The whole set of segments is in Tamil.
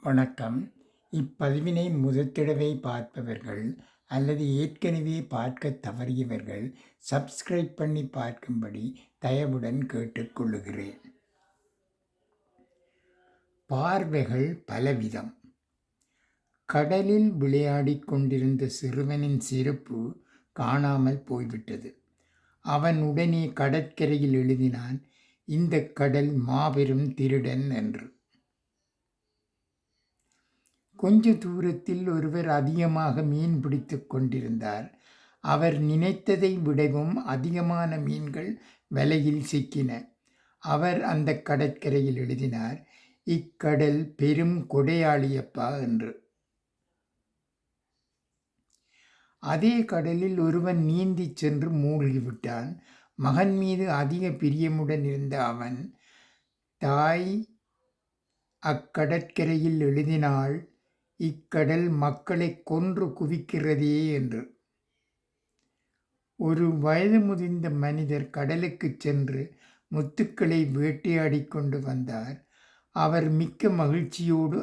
வணக்கம். இப்பதிவினை முதற்தடவை பார்ப்பவர்கள் அல்லது ஏற்கனவே பார்க்கத் தவறியவர்கள் சப்ஸ்கிரைப் பண்ணி பார்க்கும்படி தயவுடன் கேட்டுக்கொள்ளுகிறேன். பார்வைகள் பலவிதம். கடலில் விளையாடிக் கொண்டிருந்த சிறுவனின் செருப்பு காணாமல் போய்விட்டது. அவன் உடனே கடற்கரையில் எழுதினான், "இந்த கடல் மாபெரும் திருடன்" என்று. கொஞ்ச தூரத்தில் ஒருவர் அதிகமாக மீன் பிடித்து கொண்டிருந்தார். அவர் நினைத்ததை விடவும் அதிகமான மீன்கள் வலையில் சிக்கின. அவர் அந்த கடற்கரையில் எழுதினார், "இக்கடல் பெரும் கொடையாளியப்பா" என்று. அதே கடலில் ஒருவன் நீந்திச் சென்று மூழ்கிவிட்டான். மகன் மீது அதிக பிரியமுடன் இருந்த அவன் தாய் அக்கடற்கரையில் எழுதினாள், "இக்கடல் மக்களை கொன்று குவிக்கிறதே" என்று. ஒரு வயது முதிர்ந்த மனிதர் கடலுக்குச் சென்று முத்துக்களை வேட்டையாடி கொண்டு வந்தார். அவர் மிக்க மகிழ்ச்சியோடு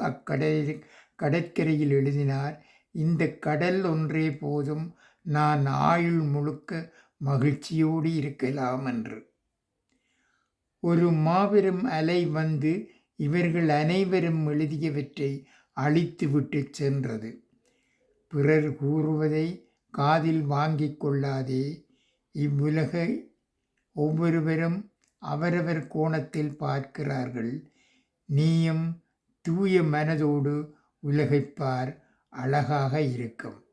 கடற்கரையில் எழுதினார், "இந்த கடல் ஒன்றே போதும், நான் ஆயுள் முழுக்க மகிழ்ச்சியோடு இருக்கலாம்" என்று. ஒரு மாபெரும் அலை வந்து இவர்கள் அனைவரும் எழுதியவற்றை அழித்துவிட்டு சென்றது. பிறர் கூறுவதை காதில் வாங்கிக் கொள்ளாதே. இவ்வுலகை ஒவ்வொருவரும் அவரவர் கோணத்தில் பார்க்கிறார்கள். நீயும் தூய மனதோடு உலகைப் பார், அழகாக இருக்கும்.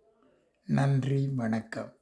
நன்றி, வணக்கம்.